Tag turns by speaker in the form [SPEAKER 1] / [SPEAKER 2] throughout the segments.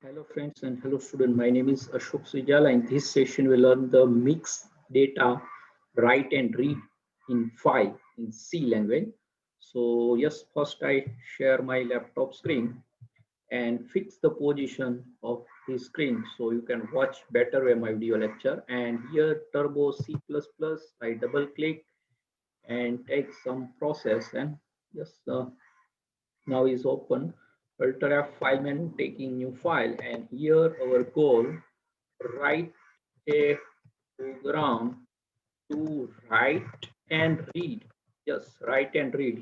[SPEAKER 1] Hello friends and hello student. My name is Ashok Srijala. In this session we learn the mix data write and read in file in C language. So yes, first I share my laptop screen and fix the position of the screen so you can watch better my video lecture. And here Turbo C++, I double click and take some process and yes, now is open. Filter F file menu, taking new file, and here our goal, write a program to write and read. Yes, write and read.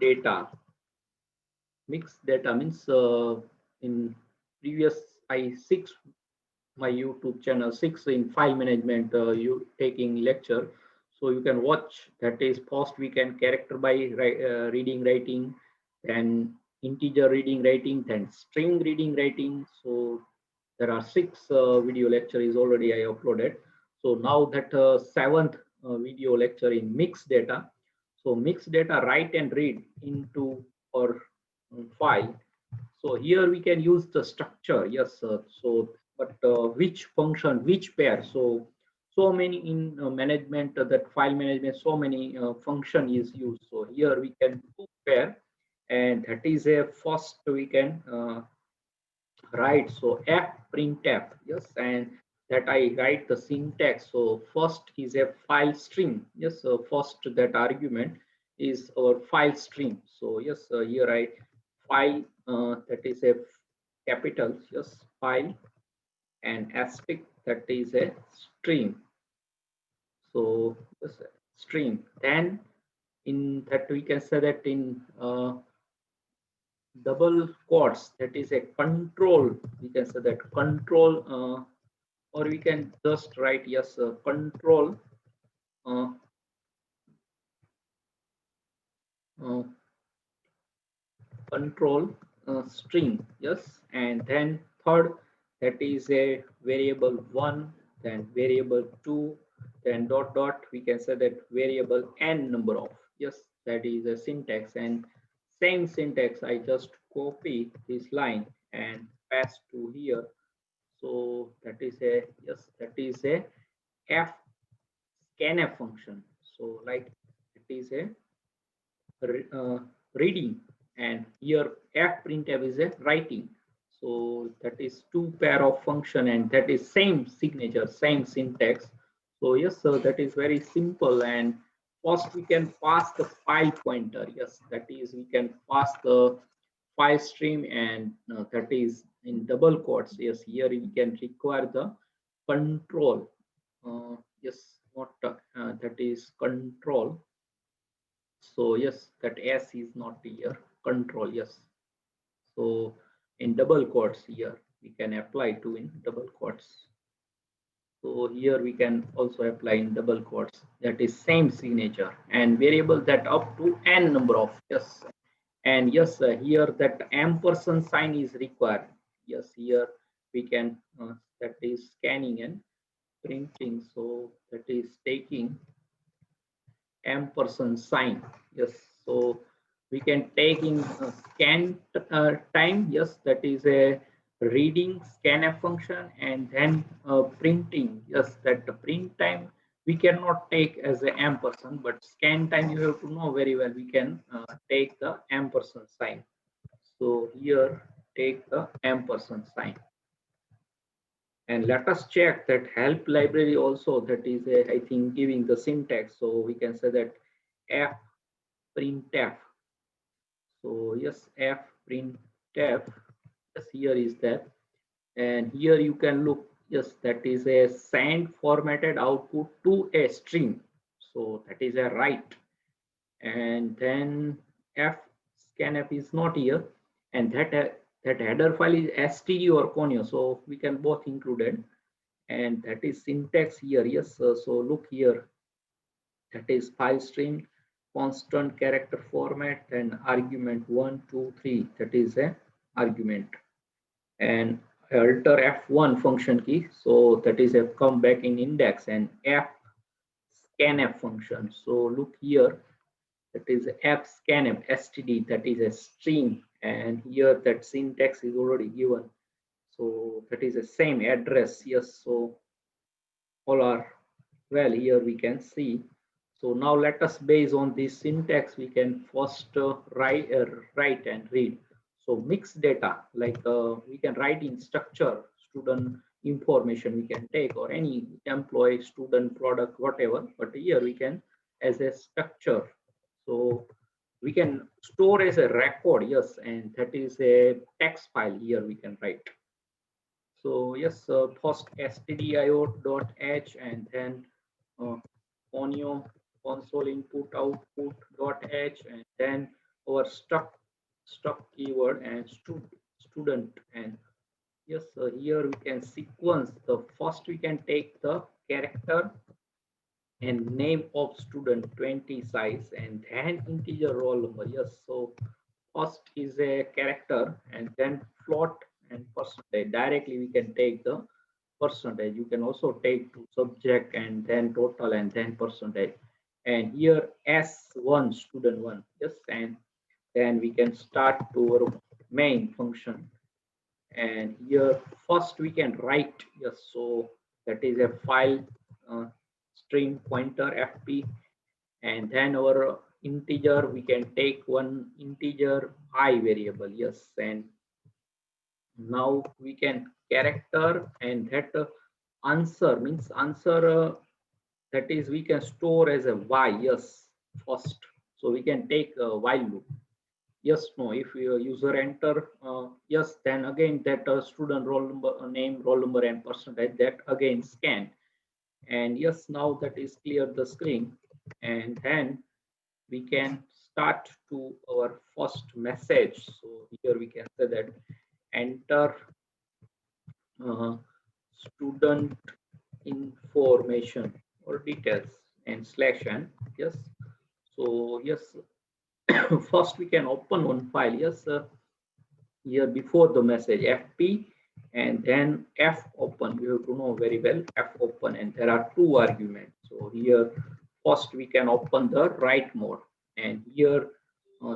[SPEAKER 1] Data. Mix data means in previous I6 my YouTube channel 6 in file management you taking lecture, so you can watch. That is first we can character by reading writing, then integer reading writing, then string reading writing. So there are 6 video lecture is already I uploaded. So now that seventh video lecture in mixed data. So mixed data write and read into our file. So here we can use the structure. Yes, so but which function, which pair? So many in management, that file management, so many function is used. So here we can do pair, and that is a first we can write. So fprintf, yes, and that I write the syntax. So first is a file string. Yes, so first that argument is our file string. So yes, here I file, that is a capital, yes, file, and asterisk, that is a string. So yes, string. Then in that we can say that in double quotes, that is a control. We can say that control, or we can just write, yes, control, uh, uh, control string. Yes, and then third, that is a variable 1, then variable 2, then dot dot, we can say that variable n number of. Yes, that is a syntax, and same syntax I just copy this line and paste to here. So that is a, yes, that is a f scanf function. So like it is a uh, reading, and here fprintf is a writing. So that is two pair of function, and that is same signature, same syntax. So yes, so that is very simple. And first we can pass the file pointer. Yes, that is we can pass the file stream, and that is in double quotes. Yes, here we can require the control. Yes, not that is control. So yes, that S is not here. Control, yes. So in double quotes here, we can apply to in double quotes. So here we can also apply in double quotes. That is same signature, and variable that up to n number of, yes. And yes, here that ampersand sign is required. Yes, here we can, that is scanning and printing. So that is taking ampersand sign. Yes, so we can take in scan time. Yes, that is a reading scanf function, and then printing. Yes, that the print time we cannot take as a ampersand, but scan time you have to know very well. We can take the ampersand sign. So here take the ampersand sign. And let us check that help library also, that is a, I think, giving the syntax. So we can say that f printf. So yes, f printf. Yes, here is that, and here you can look. Yes, that is a send formatted output to a string. So that is a write, and then f scanf is not here, and that header file is stdio or conio. So we can both included, and that is syntax here. Yes, so look here, that is file string, constant character format, and argument 1 2 3, that is a argument, and alter f1 function key. So that is a come back in index, and f scanf function. So look here, that is f scanf std, that is a string, and here that syntax is already given. So that is the same address. Yes, so all are well. Here we can see. So now let us, based on this syntax, we can first write and read. So mixed data, like we can write in structure, student information we can take, or any employee, student, product, whatever. But here we can as a structure. So we can store as a record, yes, and that is a text file. Here we can write. So yes, first stdio.h, and then uh, conio console input output dot h, and then our struct keyword and student. And yes, here we can sequence. The first we can take the character and name of student 20 size, and then integer roll number. Yes, so first is a character and then float and percentage. Directly we can take the percentage. You can also take to subject and then total and then percentage. And here S1 student 1. Yes, and then we can start to our main function. And here first we can write. Yes, so that is a file string pointer fp, and then our integer we can take one integer I variable. Yes, and now we can character, and that answer means answer, that is we can store as a y. Yes, first, so we can take a while loop. Yes, no, if your user enter yes, then again that student roll number, name, roll number and percentage, that again scan. And yes, now that is clear the screen. And then we can start to our first message. So here we can say that enter student information or details and /n. Yes, so yes, first we can open one file. Yes, here before the message fp, and then f open. You have to know very well f open, and there are two arguments. So here first we can open the write mode, and here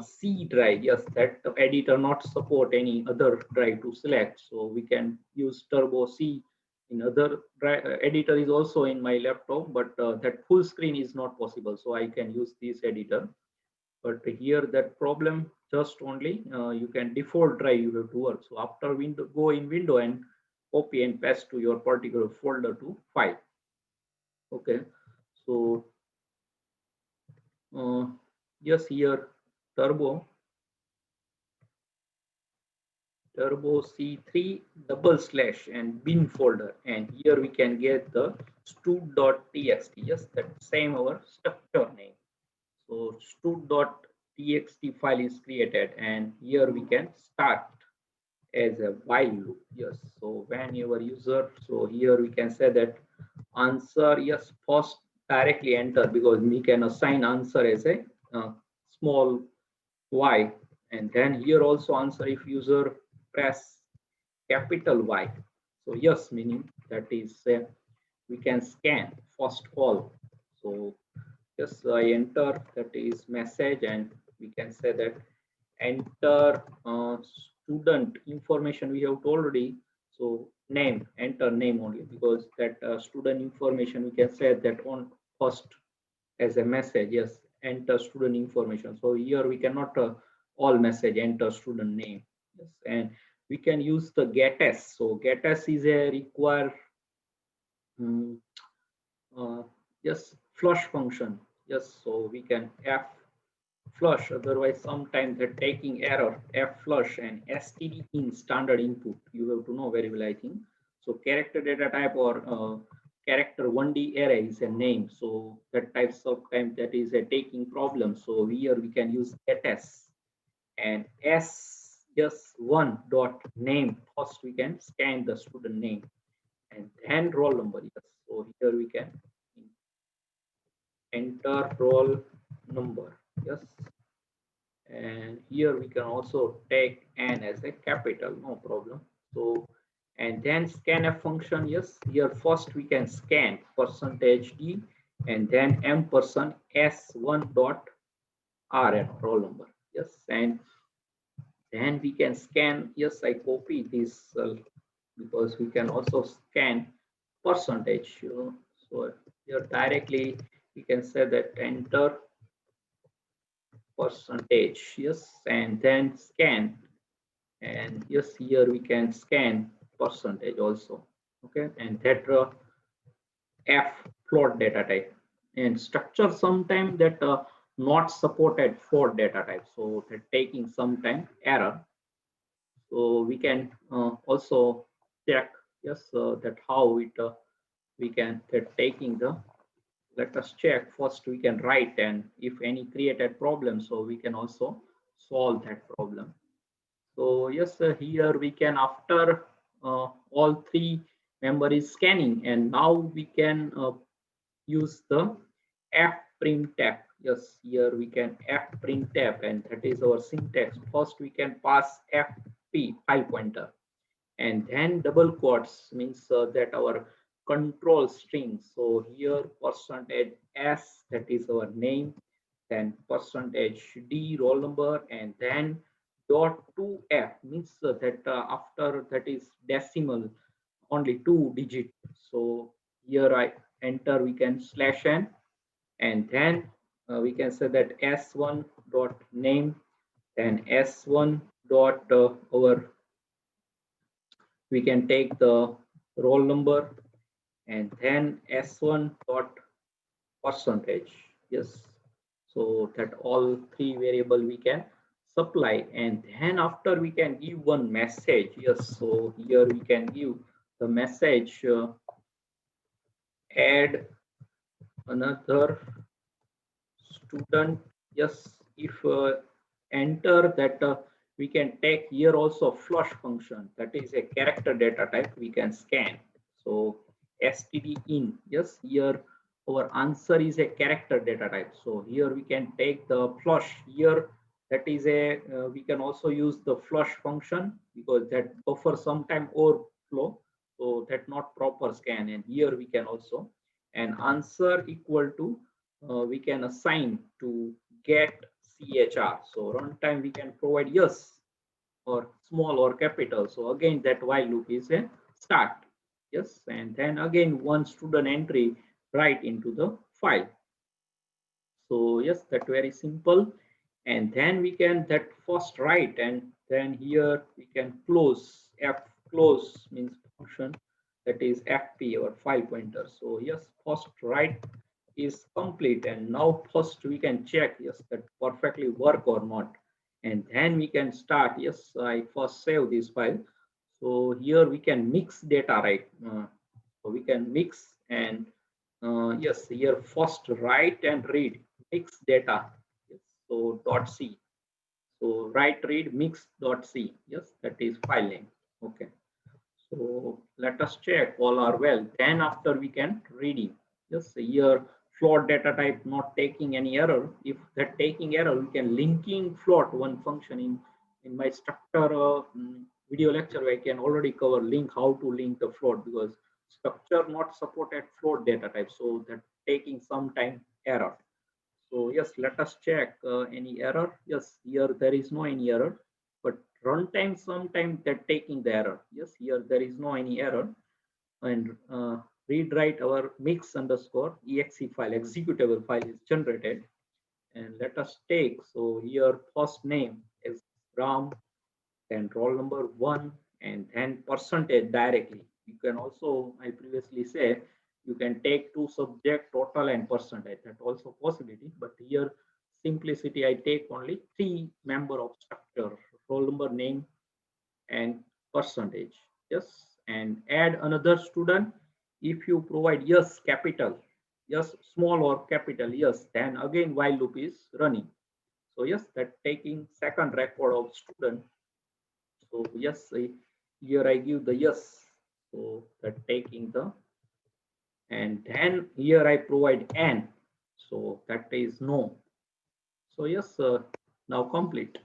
[SPEAKER 1] C drive. Yes, that the editor not support any other drive to select, so we can use turbo C. In other drive, editor is also in my laptop, but that full screen is not possible, so I can use this editor. But here that problem just only you can default drive you have to work. So after window, go in window and copy and paste to your particular folder to file. Okay, so yes, here turbo C3 double slash and bin folder, and here we can get the stud.txt. Yes, that same our structure name. So stud.txt file is created, and here we can start as a while loop. Yes, so when your user, so here we can say that answer, yes, first directly enter, because we can assign answer as a small y, and then here also answer if user press capital Y. So yes, meaning that is we can scan first all. So yes, I enter, that is message, and we can say that enter student information we have already. So name, enter name only, because that student information we can say that on first as a message. Yes, enter student information. So here we cannot all message enter student name. Yes, and we can use the getS. So getS is a require um, yes, flush function. Yes, so we can f flush, otherwise sometimes they're taking error. F flush and std in standard input, you have to know very well, I think. So character data type or character 1D array is a name, so that type sometimes that is a taking problem. So here we can use getS, and s just one dot name. First we can scan the student name and then roll number. Yes, so here we can enter roll number. Yes, and here we can also take n as a capital, no problem. So and then scanf function. Yes, here first we can scan percentage d and then ampersand s1 dot rn roll number. Yes, and then we can scan. Yes, I copy this because we can also scan percentage. So here directly we can say that enter percentage, yes, and then scan. And yes, here we can scan percentage also. Okay, and that f float data type, and structure sometime that not supported for data type, so that taking sometime error. So we can also check, yes, that how it we can that taking the, let us check first, we can write, and if any created problem, so we can also solve that problem. So yes, here we can, after all three memory scanning, and now we can use the fprintf. Yes, here we can fprintf, and that is our syntax. First we can pass fp, file pointer, and then double quotes means that our control string. So here percentage s, that is our name, then percentage d, roll number, and then dot 2f means that after that is decimal, only 2 digit. So here I enter, we can slash n, and then we can say that s1 dot name, then s1 dot our, we can take the roll number, and then s1 dot percentage. Yes, so that all three variable we can supply, and then after we can give one message. Yes, so here we can give the message add another student. Yes, if enter that we can take here also flush function, that is a character data type we can scan. So std in, yes, here our answer is a character data type, so here we can take the flush here, that is a we can also use the flush function because that buffer sometime overflow, so that not proper scan, and here we can also, and answer equal to we can assign to get chr. So runtime we can provide yes or small or capital. So again that while loop is a start. Yes, and then again one student entry right into the file. So yes, that very simple. And then we can that first write, and then here we can close. F close means function, that is fp or file pointer. So yes, first write is complete, and now first we can check yes that perfectly work or not, and then we can start. Yes, I first save this file. So here we can mix data, right? So we can mix, and yes, here first write and read mix data. Yes, so dot c. So write read mix dot c. Yes, that is file name. Okay. So let us check all are well. Then after we can reading. Yes, here float data type not taking any error. If that taking error, we can linking float one function in my structure video lecture. I can already cover link how to link the float, because structure not supported float data type. So that taking some time error. So yes, let us check any error. Yes, here there is no any error, but runtime sometimes that taking the error. Yes, here there is no any error, and read write our mix underscore exe file, executable file is generated, and let us take. So here first name is Ram, then roll number 1, and then percentage directly. You can also, I previously say, you can take two subject, total and percentage. That also possibility, but here simplicity I take only three member of structure, roll number, name, and percentage. Yes, and add another student. If you provide yes capital, yes small or capital, yes, then again while loop is running. So yes, that taking second record of student. So yes, here I give the yes. So that taking the, and then here I provide n. So that is no. So yes, now complete.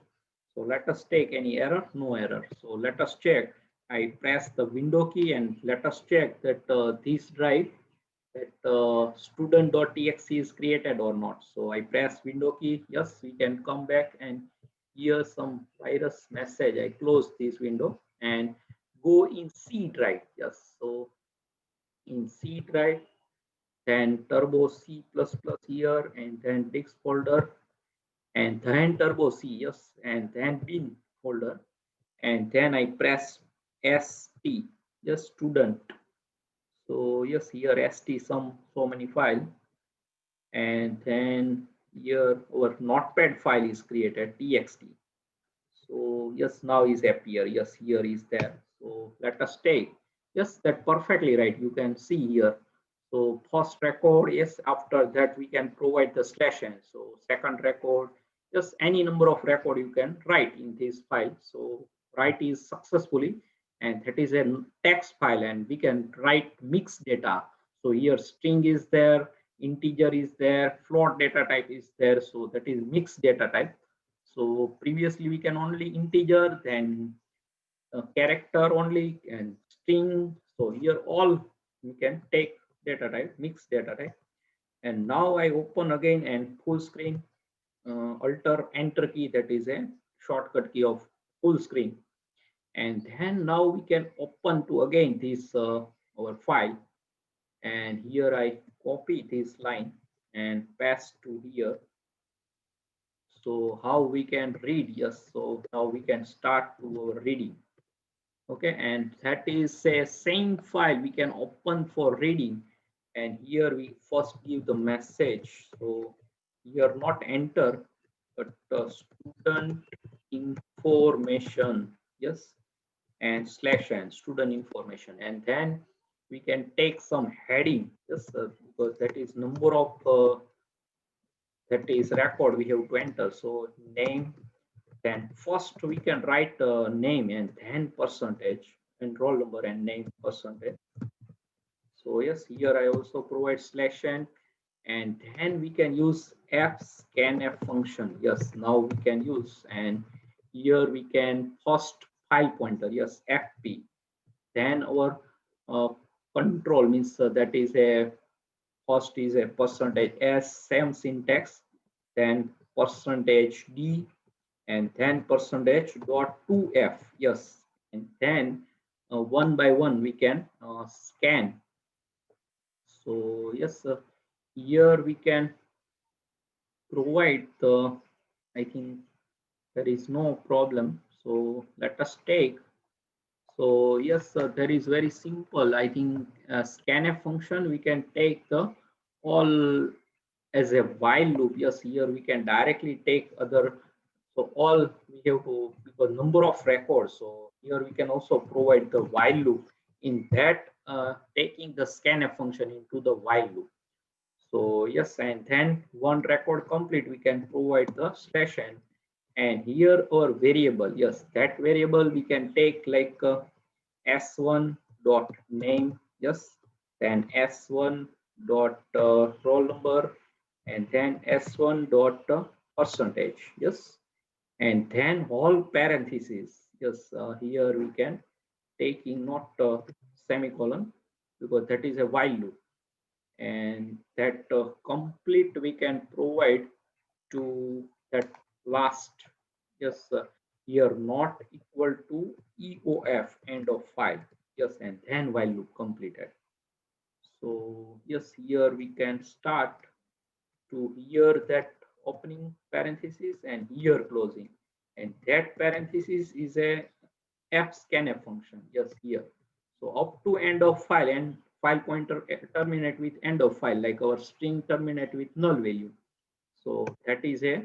[SPEAKER 1] So let us take any error, no error. So let us check. I press the window key, and let us check that this drive, that student.txt is created or not. So I press window key. Yes, we can come back, and here some virus message. I close this window, and go in C drive. Yes, so in C drive, then turbo C++ here, and then disk folder, and then turbo C, yes, and then bin folder, and then I press ST, just student. So yes, here ST some so many file, and then here our notepad file is created txt. So yes, now is appear. Yes, here is there. So let us take. Yes, that perfectly right. You can see here. So first record, yes, after that we can provide the slash n. So second record, just any number of record you can write in this file. So write is successfully, and that is a text file, and we can write mixed data. So here string is there, integer is there, float data type is there. So that is mixed data type. So previously we can only integer, then character only, and string. So here all we can take data type, mixed data type. And now I open again and full screen, alter enter key, that is a shortcut key of full screen. And then now we can open to again this our file. And here I copy this line and paste to here. So how we can read? Yes, so now we can start to our reading. Okay, and that is a same file we can open for reading. And here we first give the message. So here not enter, but student information, yes, and slash n student information. And then we can take some heading, yes, because that is number of that is record we have to enter. So name, then first we can write name, and then percentage, and roll number, and name percentage. So yes, here I also provide slash n, and then we can use fscanf function. Yes, now we can use, and here we can first file pointer, yes, fp, then our uh, control means that is a first is a percentage s, same syntax, then percentage d, and then percentage dot 2f, yes, and then one by one we can scan. So yes, here we can provide the, I think there is no problem. So let us take. So yes, that is very simple. I think scanf function we can take the all as a while loop. Yes, here we can directly take other. So all we have to, because number of records. So here we can also provide the while loop in that, taking the scanf function into the while loop. So yes, and then one record complete, we can provide the slash n. And here our variable, yes, that variable we can take like s1 dot name, yes, then s1 dot roll number, and then s1 dot percentage, yes, and then all parentheses, yes, here we can take in not semicolon, because that is a while loop, and that complete we can provide to that last, yes, here not equal to eof, end of file, yes, and then while loop completed. So yes, here we can start to here that opening parenthesis and here closing, and that parenthesis is a fscanf function, yes, here. So up to end of file, and file pointer terminate with end of file, like our string terminate with null value. So that is a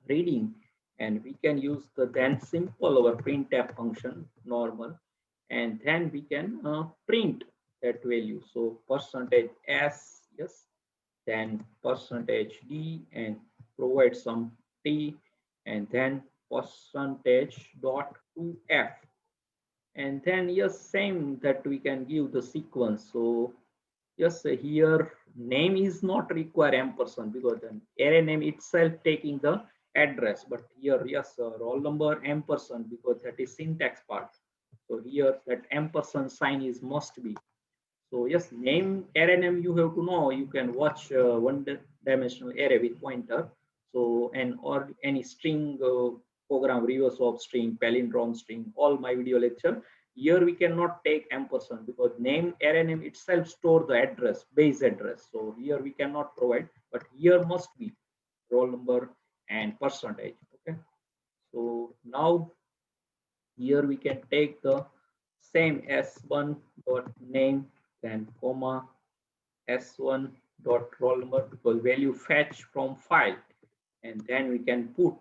[SPEAKER 1] reading, and we can use the then simple our printf function normal, and then we can print that value. So percentage s, yes, then percentage d, and provide some t, and then percentage dot 2f, and then yes, same that we can give the sequence. So yes, here name is not require ampersand, because the array name itself taking the address, but here yes, roll number ampersand, because that is syntax part. So here that ampersand sign is must be. So yes, name, array name you have to know. You can watch one dimensional array with pointer. So, and or any string program, reverse of string, palindrome string, all my video lecture Here we cannot take ampersand because name array name itself store the address, base address. So here we cannot provide, but here must be roll number and percentage. Okay. So now here we can take the same s1 dot name, then comma s1 dot roll number because value fetch from file, and then we can put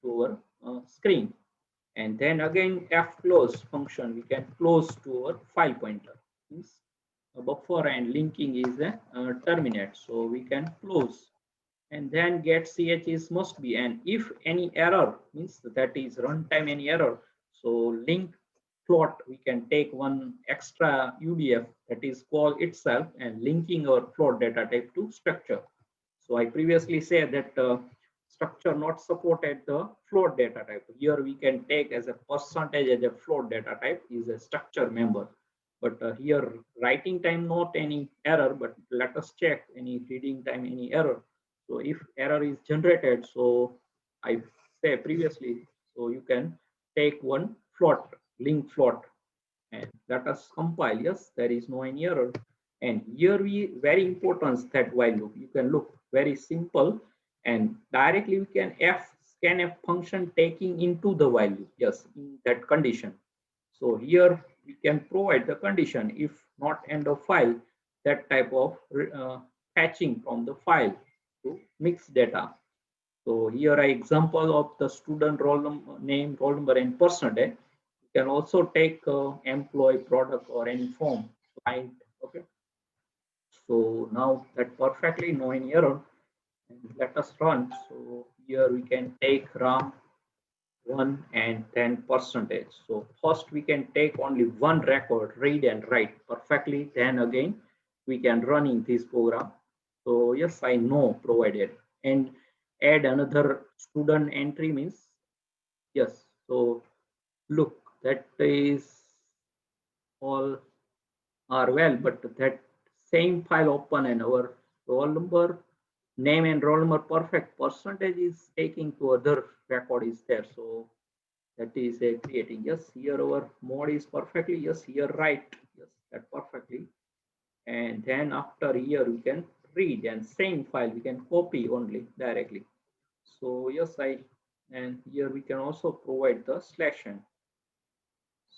[SPEAKER 1] to our screen. And then again fclose function, we can close to our file pointer. Means a buffer and linking is a terminate, so we can close. And then get ch is must be, and if any error means that is runtime any error, so link float we can take one extra UDF that is call itself and linking our float data type to structure. So I previously said that structure not supported the float data type. Here we can take as a percentage as a float data type is a structure member. But here writing time not any error, but let us check any reading time any error. So if error is generated, so I say previously, so you can take one float, link float, and let us compile. Yes, there is no any error. And here we very important that while loop. You can look very simple, and directly we can fscanf function taking into the while loop. Yes, in that condition. So here we can provide the condition if not end of file, that type of fetching from the file to mix data. So here I example of the student roll name, roll number, and percentage. You can also take employee, product, or any form client. Okay. So now that perfectly no any error, and let us run. So here we can take RAM 1 and then percentage. So first we can take only one record, read and write perfectly. Then again we can run in this program. So yes, I know provided, and add another student entry means yes. So look, that is all are well, but that same file open and our roll number, name and roll number perfect, percentage is taking to other record is there. So that is a creating. Yes, here our mode is perfectly. Yes, here right. Yes, that perfectly. And then after here we can read, and same file we can copy only directly. So yes, and here we can also provide the /n.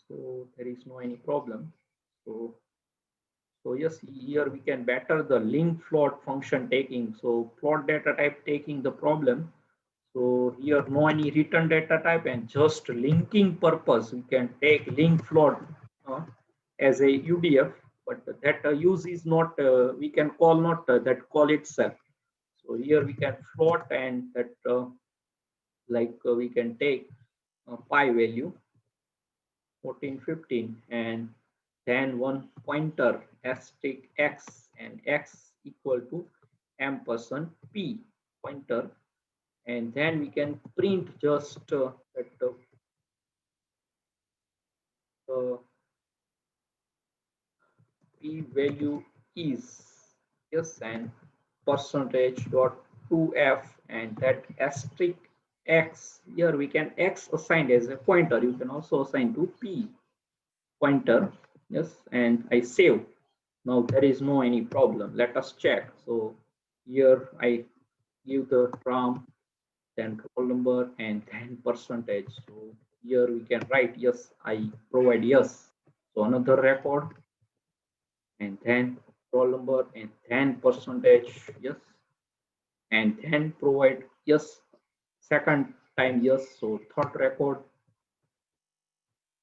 [SPEAKER 1] So there is no any problem. So yes, here we can better the link float function taking. So float data type taking the problem. So here no any return data type, and just linking purpose we can take link float as a UDF, but that use is not we can call not that call itself. So here we can float, and that we can take pi value 14, 15, and then one pointer asterisk x, and x equal to ampersand p pointer, and then we can print just that p value is yes, and percentage dot 2f, and that asterisk x, here we can x assigned as a pointer, you can also assign to p pointer. Yes, and I save. Now there is no any problem. Let us check. So here I give the RAM, then roll number, and then percentage. So here we can write yes, I provide yes. So another record, and then roll number, and then percentage, yes, and then provide yes, second time yes. So third record,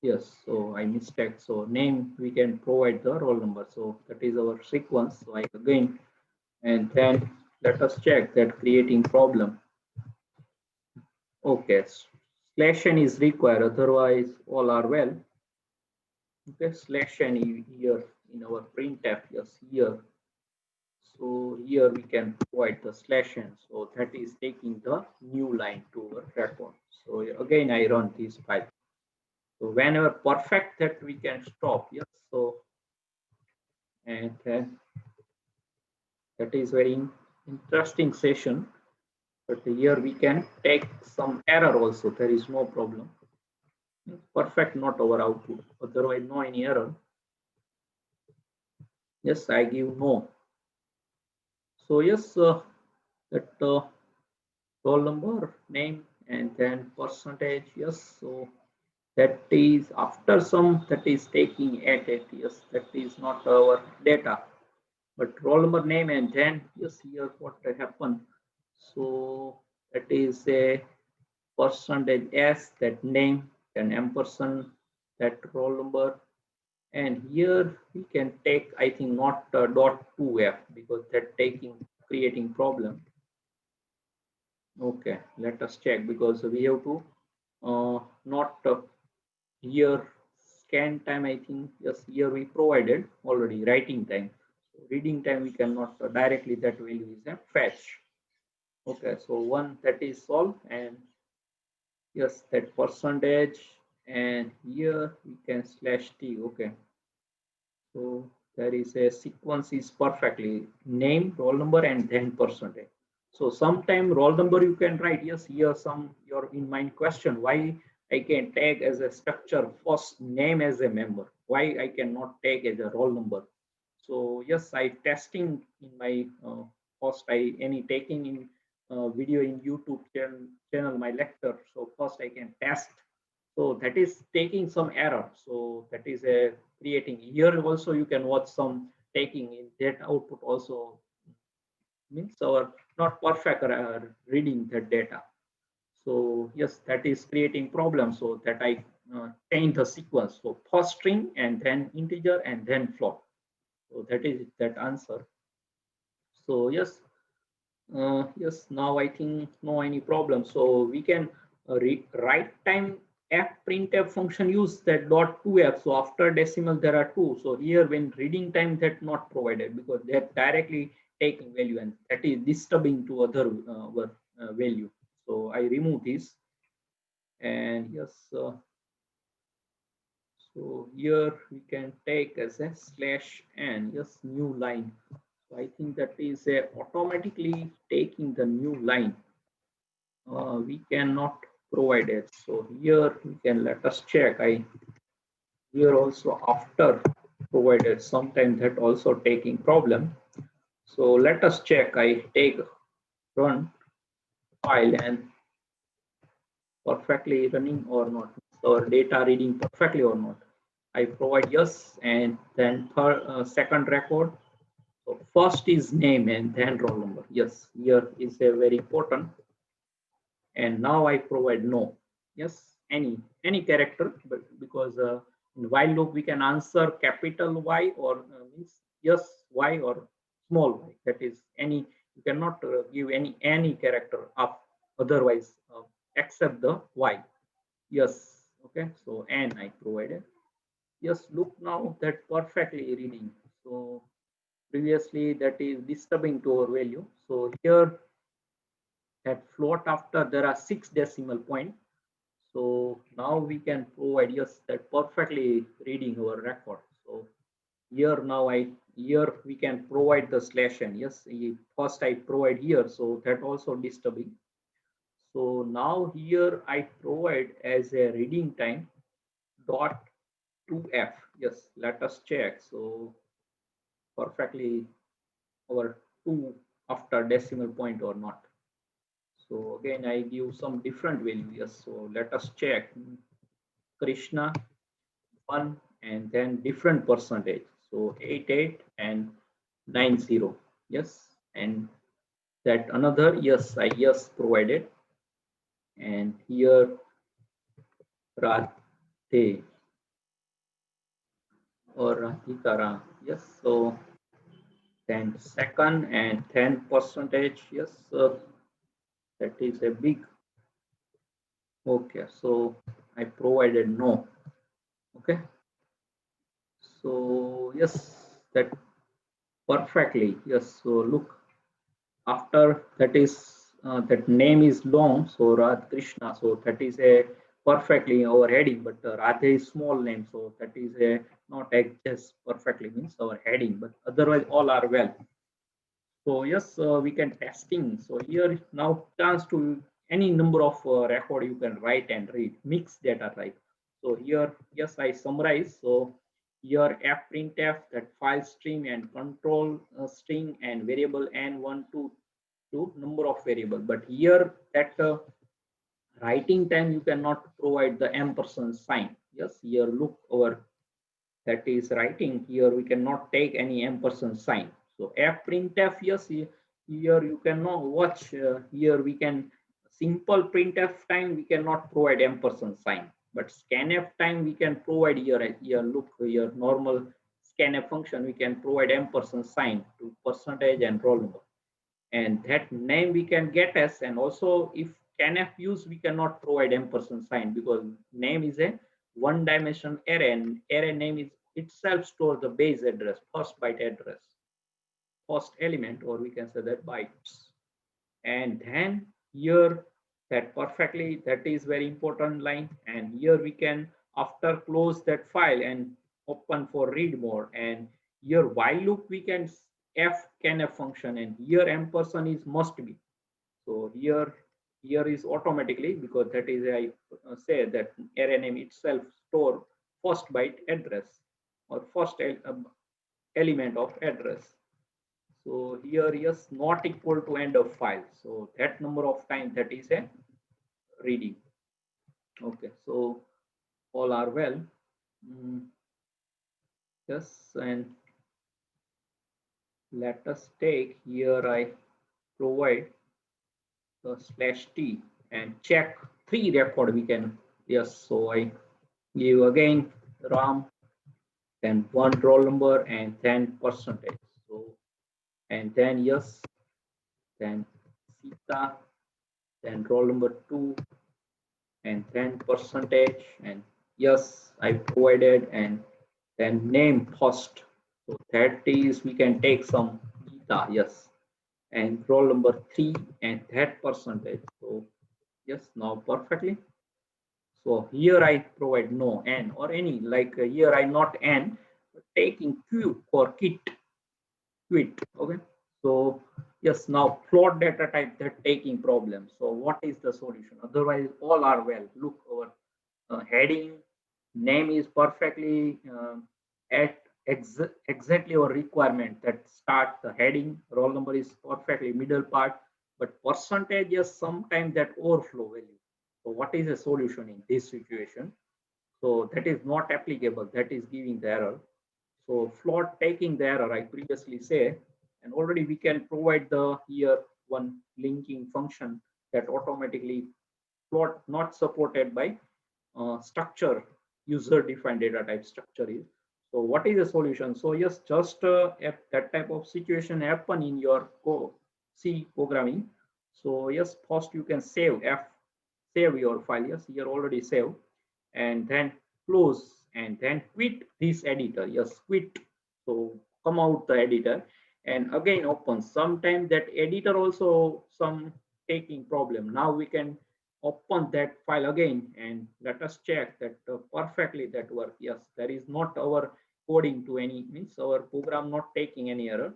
[SPEAKER 1] yes, so I mistake. So name we can provide the roll number. So that is our sequence. So I again, and then let us check that creating problem. Okay, /n is required, otherwise all are well. Okay, /n here in our printf, yes, here. So here we can provide the /n. So that is taking the new line to our record. So again I run this file. So whenever perfect that we can stop. Yes, so and then that is very interesting session. But here we can take some error also. There is no problem. Perfect, not our output. Otherwise, no any error. Yes, I give no. So yes, that roll number, name, and then percentage. Yes, so that is after some that is taking at it. Yes, that is not our data, but roll number, name, and then yes, here what happened. So that is a percentage s, that name, then ampersand, that roll number, and here we can take, I think, not dot 2f because that taking creating problem. Okay, let us check because we have to not here scan time, I think. Yes, here we provided already writing time. So reading time we cannot directly, that value is a fetch. Okay, so one that is solved, and yes, that percentage, and here we can slash t. Okay, so there is a sequence is perfectly name, roll number, and then percentage. So sometime roll number you can write. Yes, here some your in mind question, why I can tag as a structure first name as a member. Why I cannot tag as a roll number? So yes, I testing in my first I any taking in video in YouTube channel my lecture. So first I can test. So that is taking some error. So that is a creating here also you can watch some taking in that output also means our not perfect reading that data. So yes, that is creating problem. So that I change the sequence. So first string and then integer and then float. So that is that answer. So yes, yes, now I think no any problem. So we can write time fprintf function use that dot 2f. So after decimal there are two. So here when reading time that not provided because they're directly taking value and that is disturbing to other value. So I remove this, and yes, so here we can take as a slash n. Yes, new line. So I think that is automatically taking the new line. We cannot provide it. So here we can let us check. I here also after provided sometimes that also taking problem. So let us check. I take run file and perfectly running or not. Or data reading perfectly or not. I provide yes, and then second record. So first is name and then roll number. Yes, here is a very important. And now I provide no. Yes, any character, but because in while loop we can answer capital Y or means yes Y or small y. That is any, you cannot give any character up otherwise except the Y. Yes, okay. So and I provided. Yes, look now that perfectly reading. So previously that is disturbing to our value. So here that float after there are 6 decimal point. So now we can provide yes that perfectly reading our record. So here now here we can provide the slash n. Yes, first I provide here, so that also disturbing. So now here I provide as a reading time dot 2f. Yes, let us check. So perfectly our 2 after decimal point or not. So again, I give some different values. So let us check. Krishna 1 and then different percentage. So 88 and 90. Yes. And that another yes, I yes provided. And here Radhe or Radhikara. Yes. So then second and 10 percentage. Yes. That is a big. Okay. So I provided no. Okay. So yes, that perfectly. Yes. So look, after that is that name is long, so Radha Krishna. So that is a perfectly our heading, but Radha is small name, so that is a not adjust perfectly means our heading, but otherwise all are well. So yes, we can testing. So here now chance to any number of record you can write and read, mix data type. So here, yes, I summarize. So here fprintf, that file stream and control string and variable n1 to number of variable. But here that writing time you cannot provide the ampersand sign. Yes, here look over, that is writing. Here we cannot take any ampersand sign. So fprintf, yes, here you cannot watch. Here we can simple printf time we cannot provide ampersand sign, but scanf time we can provide. Here look, here normal scanf function we can provide ampersand sign to percentage and roll number, and that name we can get as. And also if scanf use, we cannot provide ampersand sign because name is a one dimension array, and array name is itself store the base address, first byte address, first element, or we can say that bytes. And then here that perfectly, that is very important line. And here we can after close that file and open for read more, and here while loop we can fscanf function, and here ampersand is must be. So here is automatically, because that is I say that array name itself store first byte address or first element of address. So here yes, not equal to end of file. So that number of time, that is a reading. Okay, so all are well. Yes, and let us take here I provide the /t and check three record we can. Yes, so I give again RAM, then one roll number, and then percentage. So and then yes, then Sita, then roll number 2, and then percentage, and yes, I provided, and then name first. So that is we can take some Gita, yes, and roll number 3 and that percentage. So yes, now perfectly. So here I provide no n or any, like here I not n, taking q for quit. Okay. So yes, now float data type that taking problem. So what is the solution? Otherwise, all are well. Look, our heading name is perfectly at exactly our requirement, that start the heading, roll number is perfectly middle part, but percentage is sometimes that overflow value. So what is the solution in this situation? So that is not applicable, that is giving the error. So float taking the error I previously say, and already we can provide the here one linking function that automatically float not supported by structure, user defined data type structure is. So what is the solution? So yes, just if that type of situation happen in your C programming, so yes, first you can save your file. Yes, here already save, and then close, and then quit this editor. Yes, quit. So come out the editor and again open. Sometimes that editor also some taking problem. Now we can open that file again and let us check that perfectly that work. Yes, there is not our coding to any, means our program not taking any error.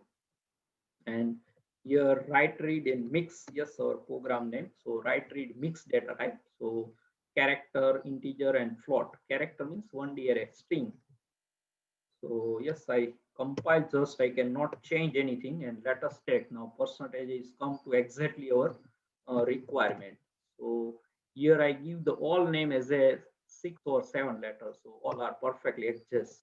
[SPEAKER 1] And here write read in mix, yes, our program name. So write read mix data type. So character, integer, and float. Character means 1D array string. So yes, I compile, just I cannot change anything, and let us take now percentage is come to exactly our requirement. So here I give the all name as a 6 or 7 letters, so all are perfectly adjust.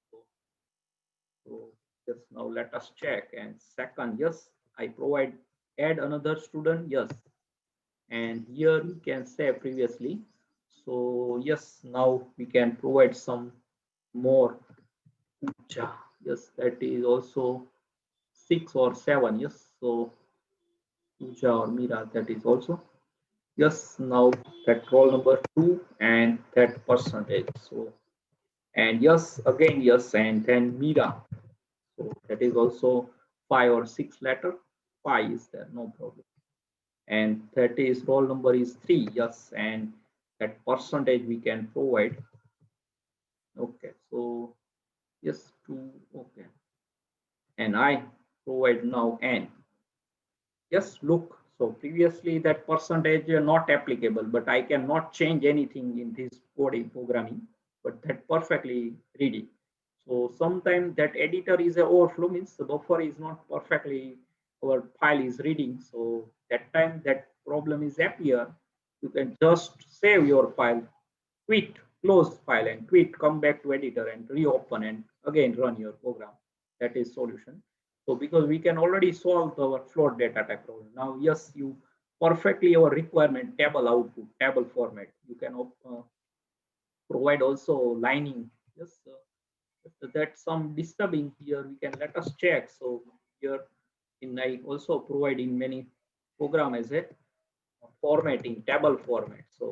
[SPEAKER 1] So yes, now let us check. And second, yes, I provide add another student, yes, and here you can say previously. So yes, now we can provide some more. Yes, that is also 6 or 7. Yes, so Puja or Mira, that is also. Yes, now that roll number 2 and that percentage. So, and yes, again, yes, and then Mira. So that is also 5 or 6 letter. 5 is there, no problem. And that is roll number is 3. Yes, and that percentage we can provide. Okay, so yes, 2. Okay, and I provide now n. Yes, look, so previously that percentage not applicable, but I cannot change anything in this coding programming. but that perfectly reading. So sometimes that editor is a overflow, means the buffer is not perfectly, our file is reading. So that time that problem is appear, you can just save your file, quit, close file and quit, come back to editor and reopen and again run your program. That is solution. So because we can already solve our float data type problem. Now, yes, you perfectly our requirement table output, table format. You can provide also lining. Yes, if that's some disturbing here, we can let us check. So here in I also provide in many program as a formatting table format. So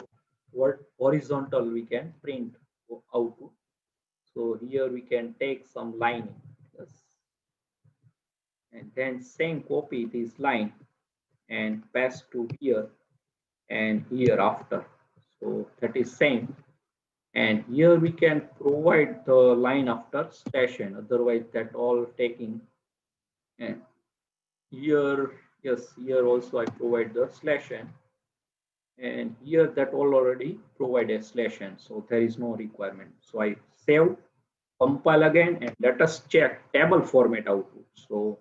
[SPEAKER 1] what horizontal we can print output. So here we can take some lining. Yes, and then same copy this line and paste to here and here after. So that is same. And here we can provide the line after slash n, otherwise that all taking. And here, yes, here also I provide the slash n, and here that all already provide a slash n, so there is no requirement. So I save, compile again, and let us check table format output. So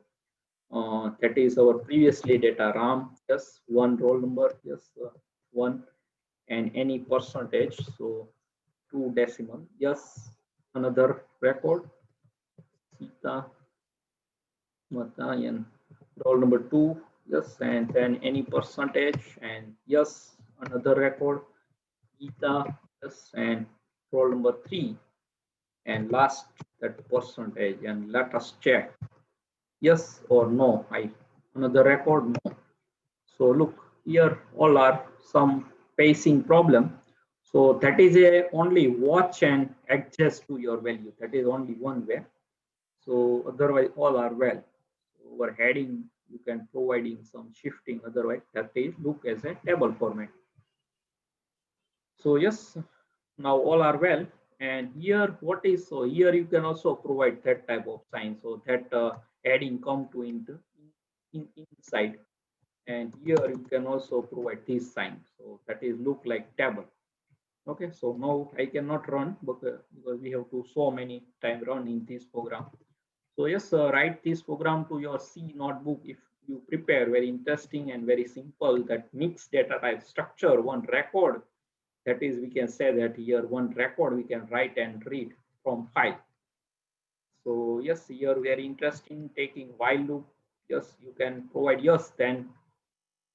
[SPEAKER 1] that is our previously data RAM, yes, one roll number, yes, one, and any percentage, so 2 decimal, yes, another record, Sita Matayan, roll number 2, yes, and then any percentage, and yes, another record, Gita, yes, and roll number 3, and last that percentage, and let us check yes or no. I another record, no. So look here, all are some pacing problem. So that is a only watch and adjust to your value. That is only one way. So otherwise all are well. So over heading you can providing some shifting. Otherwise that is look as a table format. So yes, now all are well. And here what is, so here you can also provide that type of sign. So that adding come to into inside, and here you can also provide this sign, so that is look like table. Okay, so now I cannot run because we have to so many time run in this program. So yes, write this program to your C notebook if you prepare. Very interesting and very simple, that mixed data type structure, one record, that is we can say that here one record we can write and read from file. So yes, here very interesting, taking while loop, yes, you can provide yes, then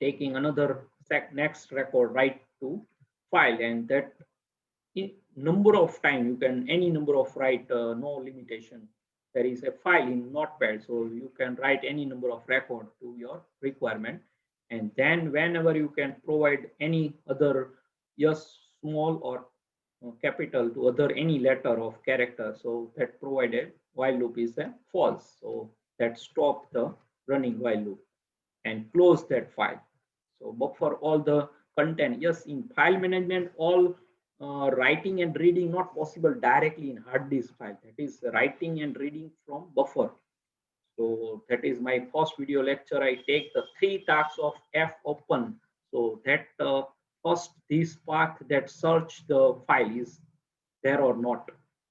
[SPEAKER 1] taking another next record right to file, and that in number of time you can any number of write, no limitation. There is a file in notepad, so you can write any number of record to your requirement, and then whenever you can provide any other yes, small or capital to other any letter of character, so that provided while loop is a false, so that stop the running while loop and close that file. So buffer all the content. Yes, in file management, all writing and reading not possible directly in hard disk file. That is writing and reading from buffer. So that is my first video lecture. I take the 3 tasks of fopen. So that first this path that search the file is there or not.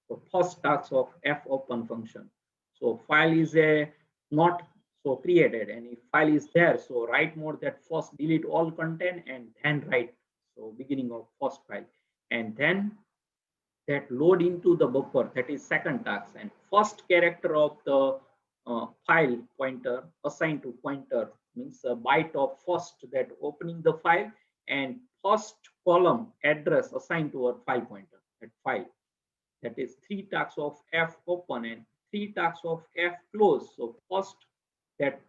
[SPEAKER 1] So first task of fopen function. So file is a not so created, and if file is there, so write mode that first delete all content and then write. So beginning of first file, and then that load into the buffer, that is second task, and first character of the file pointer assigned to pointer means a byte of first that opening the file, and first column address assigned to our file pointer, that file. That is 3 tasks of fopen and 3 tasks of fclose. So first that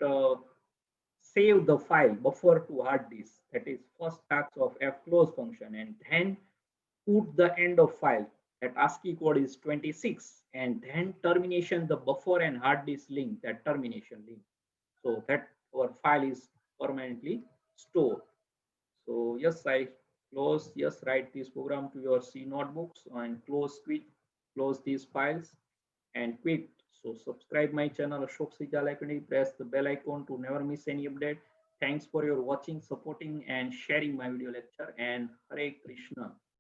[SPEAKER 1] save the file buffer to hard disk, that is first task of fclose function, and then put the end of file, that ASCII code is 26, and then termination the buffer and hard disk link, that termination link, so that our file is permanently stored. So yes, I close, yes, write this program to your C notebooks and close, quit, close these files and quit. So subscribe my channel Ashok Sijala, press the bell icon to never miss any update. Thanks for your watching, supporting and sharing my video lecture, and Hare Krishna.